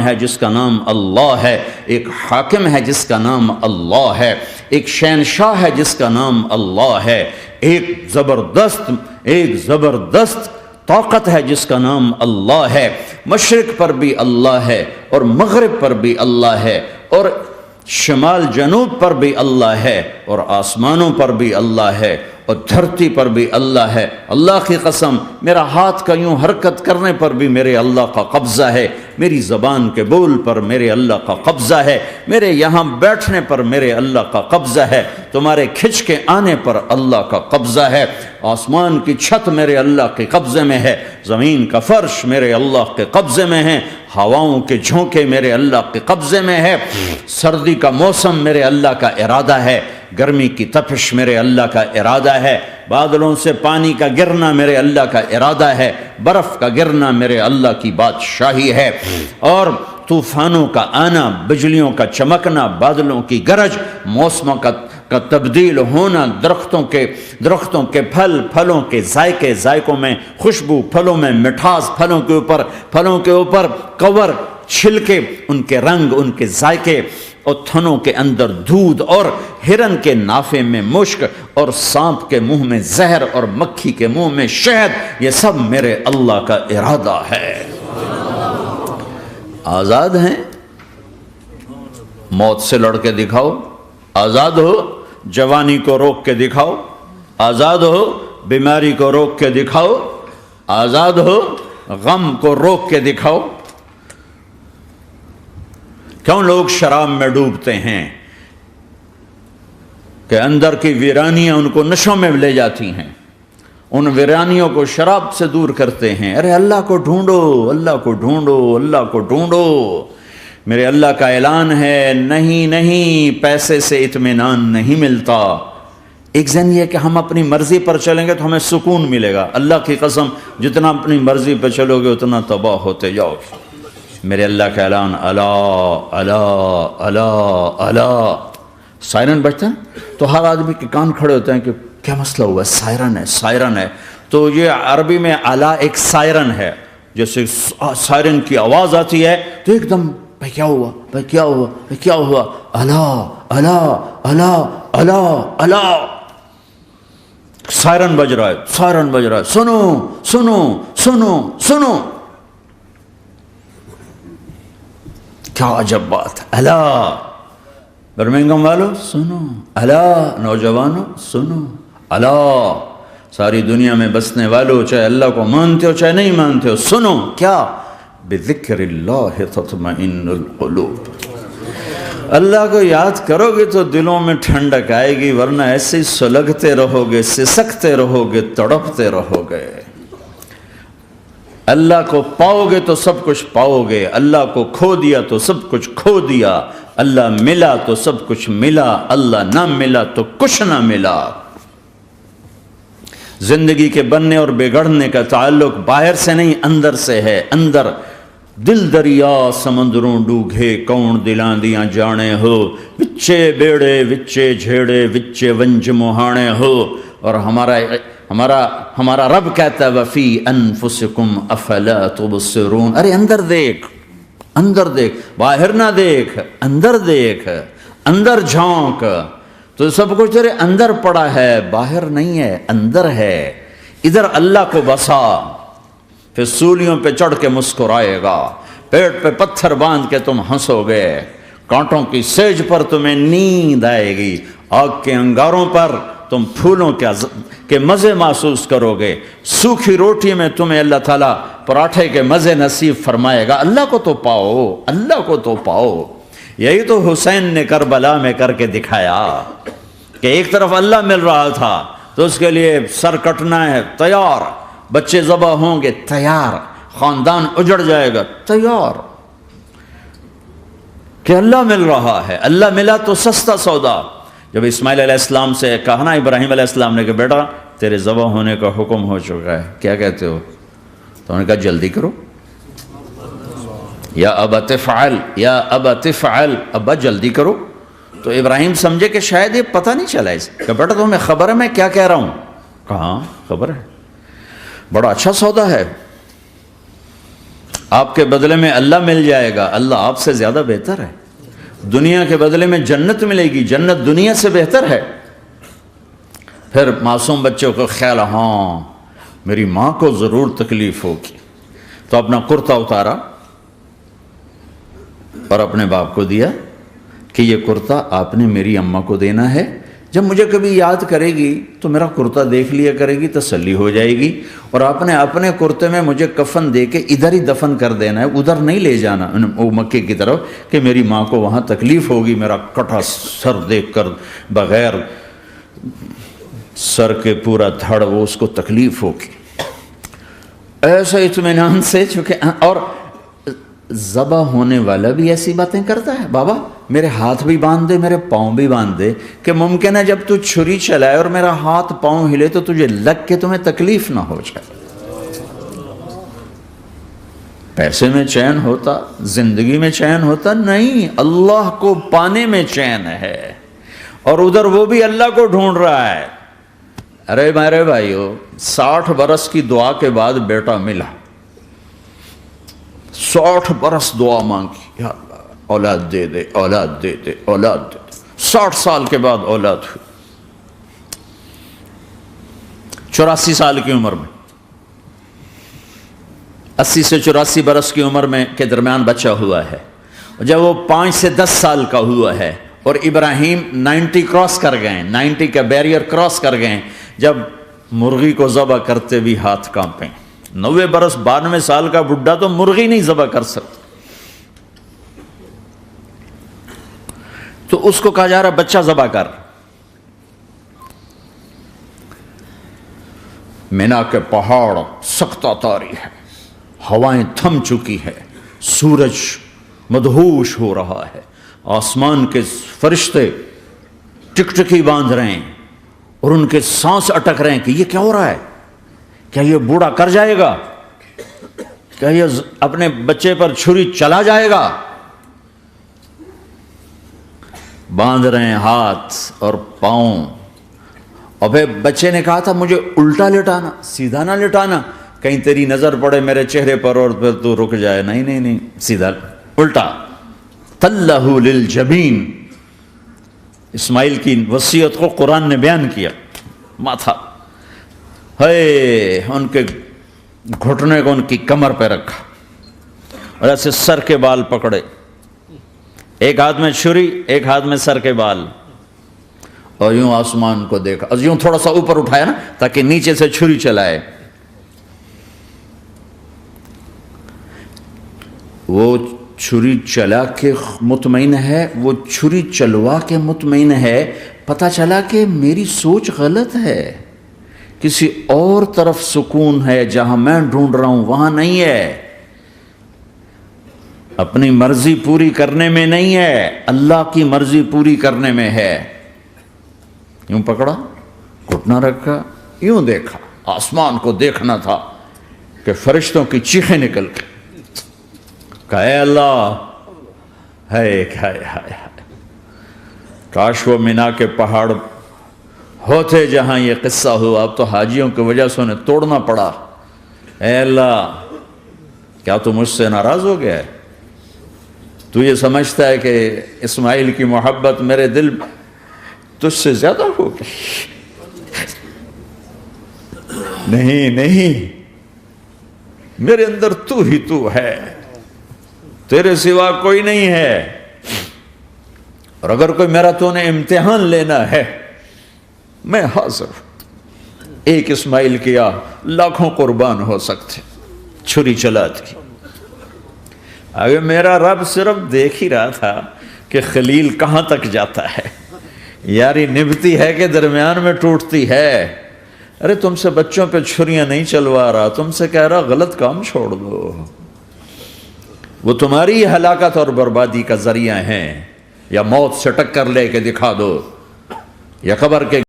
ہے جس کا نام اللہ ہے، ایک حاکم ہے جس کا نام اللہ ہے، ایک شہنشاہ ہے جس کا نام اللہ ہے، ایک زبردست طاقت ہے جس کا نام اللہ ہے۔ مشرق پر بھی اللہ ہے اور مغرب پر بھی اللہ ہے اور شمال جنوب پر بھی اللہ ہے اور آسمانوں پر بھی اللہ ہے اور دھرتی پر بھی اللہ ہے۔ اللہ کی قسم، میرا ہاتھ کا یوں حرکت کرنے پر بھی میرے اللہ کا قبضہ ہے، میری زبان کے بول پر میرے اللہ کا قبضہ ہے، میرے یہاں بیٹھنے پر میرے اللہ کا قبضہ ہے، تمہارے کھچ کے آنے پر اللہ کا قبضہ ہے۔ آسمان کی چھت میرے اللہ کے قبضے میں ہے، زمین کا فرش میرے اللہ کے قبضے میں ہے، ہواؤں کے جھونکے میرے اللہ کے قبضے میں ہے، سردی کا موسم میرے اللہ کا ارادہ ہے، گرمی کی تپش میرے اللہ کا ارادہ ہے، بادلوں سے پانی کا گرنا میرے اللہ کا ارادہ ہے، برف کا گرنا میرے اللہ کی بادشاہی ہے، اور طوفانوں کا آنا، بجلیوں کا چمکنا، بادلوں کی گرج، موسموں کا تبدیل ہونا، درختوں کے پھلوں کے ذائقوں میں خوشبو، پھلوں میں مٹھاس، پھلوں کے اوپر کور، چھلکے، ان کے رنگ، ان کے ذائقے، اور تھنوں کے اندر دودھ، اور ہرن کے نافے میں مشک، اور سانپ کے منہ میں زہر، اور مکھی کے منہ میں شہد، یہ سب میرے اللہ کا ارادہ ہے۔ آزاد ہیں؟ موت سے لڑ کے دکھاؤ، آزاد ہو، جوانی کو روک کے دکھاؤ، آزاد ہو، بیماری کو روک کے دکھاؤ، آزاد ہو، غم کو روک کے دکھاؤ۔ کیوں لوگ شراب میں ڈوبتے ہیں؟ کہ اندر کی ویرانیاں ان کو نشوں میں لے جاتی ہیں، ان ویرانیوں کو شراب سے دور کرتے ہیں۔ ارے اللہ کو ڈھونڈو، اللہ کو ڈھونڈو، اللہ کو ڈھونڈو۔ میرے اللہ کا اعلان ہے، نہیں پیسے سے اطمینان نہیں ملتا۔ ایک ذہن یہ کہ ہم اپنی مرضی پر چلیں گے تو ہمیں سکون ملے گا۔ اللہ کی قسم، جتنا اپنی مرضی پہ چلو گے اتنا تباہ ہوتے جاؤ گے۔ میرے اللہ کا اعلان، اللہ اللہ اللہ اللہ۔ سائرن بجتا ہے تو ہر آدمی کے کان کھڑے ہوتے ہیں کہ کیا مسئلہ ہوا ہے، سائرن ہے۔ تو یہ عربی میں اعلیٰ ایک سائرن ہے، جیسے سائرن کی آواز آتی ہے تو ایک دم بھائی کیا ہوا، بھائی کیا ہوا، بھائی کیا ہوا، اللہ اللہ اللہ اللہ اللہ، سائرن بج رہا ہے، سنو سنو سنو سنو۔ کیا عجب بات ہے، اللہ برمنگم والو سنو، اللہ نوجوانوں سنو، اللہ ساری دنیا میں بسنے والو، چاہے اللہ کو مانتے ہو چاہے نہیں مانتے ہو، سنو۔ کیا؟ بذکر اللہ تطمئن القلوب۔ اللہ کو یاد کرو گے تو دلوں میں ٹھنڈک آئے گی، ورنہ ایسے ہی سلگتے رہو گے، سسکتے رہو گے، تڑپتے رہو گے۔ اللہ کو پاؤ گے تو سب کچھ پاؤ گے، اللہ کو کھو دیا تو سب کچھ کھو دیا، اللہ ملا تو سب کچھ ملا، اللہ نہ ملا تو کچھ نہ ملا۔ زندگی کے بننے اور بگڑنے کا تعلق باہر سے نہیں اندر سے ہے۔ اندر دل دریا سمندروں ڈوگے، کون دلاں دیاں جانے ہو، وچے بیڑے وچے جھیڑے وچے ونج مہانے ہو۔ اور ہمارا رب کہتا ہے وفی انفسکم افلا تبصرون۔ ارے اندر دیکھ، اندر دیکھ، باہر نہ دیکھ، اندر دیکھ، اندر جھونک، تو سب کچھ تیرے اندر پڑا ہے، باہر نہیں ہے، اندر ہے۔ ادھر اللہ کو بسا، پھر سولیوں پہ چڑھ کے مسکرائے گا، پیٹ پہ پتھر باندھ کے تم ہنسو گے، کانٹوں کی سیج پر تمہیں نیند آئے گی، آگ کے انگاروں پر تم پھولوں کے مزے محسوس کرو گے، سوکھی روٹی میں تمہیں اللہ تعالیٰ پراٹھے کے مزے نصیب فرمائے گا۔ اللہ کو تو پاؤ، اللہ کو تو پاؤ۔ یہی تو حسین نے کربلا میں کر کے دکھایا کہ ایک طرف اللہ مل رہا تھا تو اس کے لیے سر کٹنا ہے تیار، بچے ذبح ہوں گے تیار، خاندان اجڑ جائے گا تیار، کہ اللہ مل رہا ہے۔ اللہ ملا تو سستا سودا۔ جب اسماعیل علیہ السلام سے کہا نا ابراہیم علیہ السلام نے کہ بیٹا تیرے ذبح ہونے کا حکم ہو چکا ہے، کیا کہتے ہو؟ تو انہوں نے کہا جلدی کرو، یا ابا تفعل، یا ابا تفعل، ابا جلدی کرو۔ تو ابراہیم سمجھے کہ شاید یہ پتہ نہیں چلا اس کہ بیٹا تمہیں خبر ہے میں کیا کہہ رہا ہوں؟ کہاں خبر ہے، بڑا اچھا سودا ہے۔ آپ کے بدلے میں اللہ مل جائے گا، اللہ آپ سے زیادہ بہتر ہے۔ دنیا کے بدلے میں جنت ملے گی، جنت دنیا سے بہتر ہے۔ پھر معصوم بچوں کو خیال، ہاں میری ماں کو ضرور تکلیف ہوگی، تو اپنا کرتا اتارا اور اپنے باپ کو دیا کہ یہ کرتا آپ نے میری اماں کو دینا ہے، جب مجھے کبھی یاد کرے گی تو میرا کرتا دیکھ لیا کرے گی، تسلی ہو جائے گی، اور آپ نے اپنے کرتے میں مجھے کفن دے کے ادھر ہی دفن کر دینا ہے، ادھر نہیں لے جانا وہ مکے کی طرف کہ میری ماں کو وہاں تکلیف ہوگی، میرا کٹا سر دیکھ کر بغیر سر کے پورا دھڑ وہ اس کو تکلیف ہوگی۔ ایسا اطمینان سے، چونکہ اور ذبح ہونے والا بھی ایسی باتیں کرتا ہے، بابا میرے ہاتھ بھی باندھ دے، میرے پاؤں بھی باندھ دے، کہ ممکن ہے جب تو چھری چلائے اور میرا ہاتھ پاؤں ہلے تو تجھے لگ کے تمہیں تکلیف نہ ہو جائے۔ پیسے میں چین ہوتا، زندگی میں چین ہوتا نہیں، اللہ کو پانے میں چین ہے، اور ادھر وہ بھی اللہ کو ڈھونڈ رہا ہے۔ ارے میرے بھائیو، 60 برس کی دعا کے بعد بیٹا ملا، 60 برس دعا مانگی، یا اللہ اولاد دے دے، اولاد دے دے، اولاد دے دے، 60 سال کے بعد اولاد ہوئی، 84 سال کی عمر میں، 80 سے 84 برس کی عمر میں کے درمیان بچہ ہوا ہے۔ جب وہ 5 سے 10 سال کا ہوا ہے اور ابراہیم 90 کراس کر گئے، 90 کا بیریئر کراس کر گئے، جب مرغی کو ذبح کرتے بھی ہاتھ کانپیں، 90 برس 92 سال کا بڈھا تو مرغی نہیں ذبح کر سکتا، تو اس کو کہا جا رہا بچہ ذبح کر۔ مینا کے پہاڑ سکتہ طاری ہے، ہوائیں تھم چکی ہے، سورج مدہوش ہو رہا ہے، آسمان کے فرشتے ٹکٹکی باندھ رہے ہیں اور ان کے سانس اٹک رہے ہیں کہ یہ کیا ہو رہا ہے، کیا یہ بوڑھا کر جائے گا، کیا یہ اپنے بچے پر چھری چلا جائے گا؟ باندھ رہے ہیں ہاتھ اور پاؤں، اور پھر بچے نے کہا تھا مجھے الٹا لٹانا، سیدھا نہ لٹانا، کہیں تیری نظر پڑے میرے چہرے پر اور پھر تو رک جائے، نہیں نہیں نہیں، سیدھا الٹا۔ تَلَّهُ لِلْجَبِينِ، اسماعیل کی وصیت کو قرآن نے بیان کیا، ماتھا ہے ان کے گھٹنے کو ان کی کمر پہ رکھا اور ایسے سر کے بال پکڑے، ایک ہاتھ میں چھری، ایک ہاتھ میں سر کے بال، اور یوں آسمان کو دیکھا، یوں تھوڑا سا اوپر اٹھایا نا تاکہ نیچے سے چھری چلائے۔ وہ چھری چلا کے مطمئن ہے، وہ چھری چلوا کے مطمئن ہے، پتہ چلا کہ میری سوچ غلط ہے، کسی اور طرف سکون ہے، جہاں میں ڈھونڈ رہا ہوں وہاں نہیں ہے، اپنی مرضی پوری کرنے میں نہیں ہے، اللہ کی مرضی پوری کرنے میں ہے۔ یوں پکڑا، گھٹنا رکھا، یوں دیکھا، آسمان کو دیکھنا تھا کہ فرشتوں کی چیخیں نکل گئی، کہا اے اللہ، ہائے ہائے ہائے، کاش وہ مینا کے پہاڑ ہوتے جہاں یہ قصہ ہوا، اب تو حاجیوں کی وجہ سے انہیں توڑنا پڑا۔ اے اللہ، کیا تو مجھ سے ناراض ہو گیا ہے؟ تو یہ سمجھتا ہے کہ اسماعیل کی محبت میرے دل تجھ سے زیادہ ہوگی؟ نہیں نہیں، میرے اندر تو ہی تو ہے، تیرے سوا کوئی نہیں ہے، اور اگر کوئی میرا تو نے امتحان لینا ہے میں حاضر ہوں۔ ایک اسماعیل کیا لاکھوں قربان ہو سکتے، چھری چلاتی۔ اگر میرا رب صرف دیکھ ہی رہا تھا کہ خلیل کہاں تک جاتا ہے، یاری نبھتی ہے کہ درمیان میں ٹوٹتی ہے۔ ارے تم سے بچوں پہ چھریاں نہیں چلوا رہا، تم سے کہہ رہا غلط کام چھوڑ دو، وہ تمہاری ہلاکت اور بربادی کا ذریعہ ہیں، یا موت سے ٹکر لے کے دکھا دو، یا قبر کے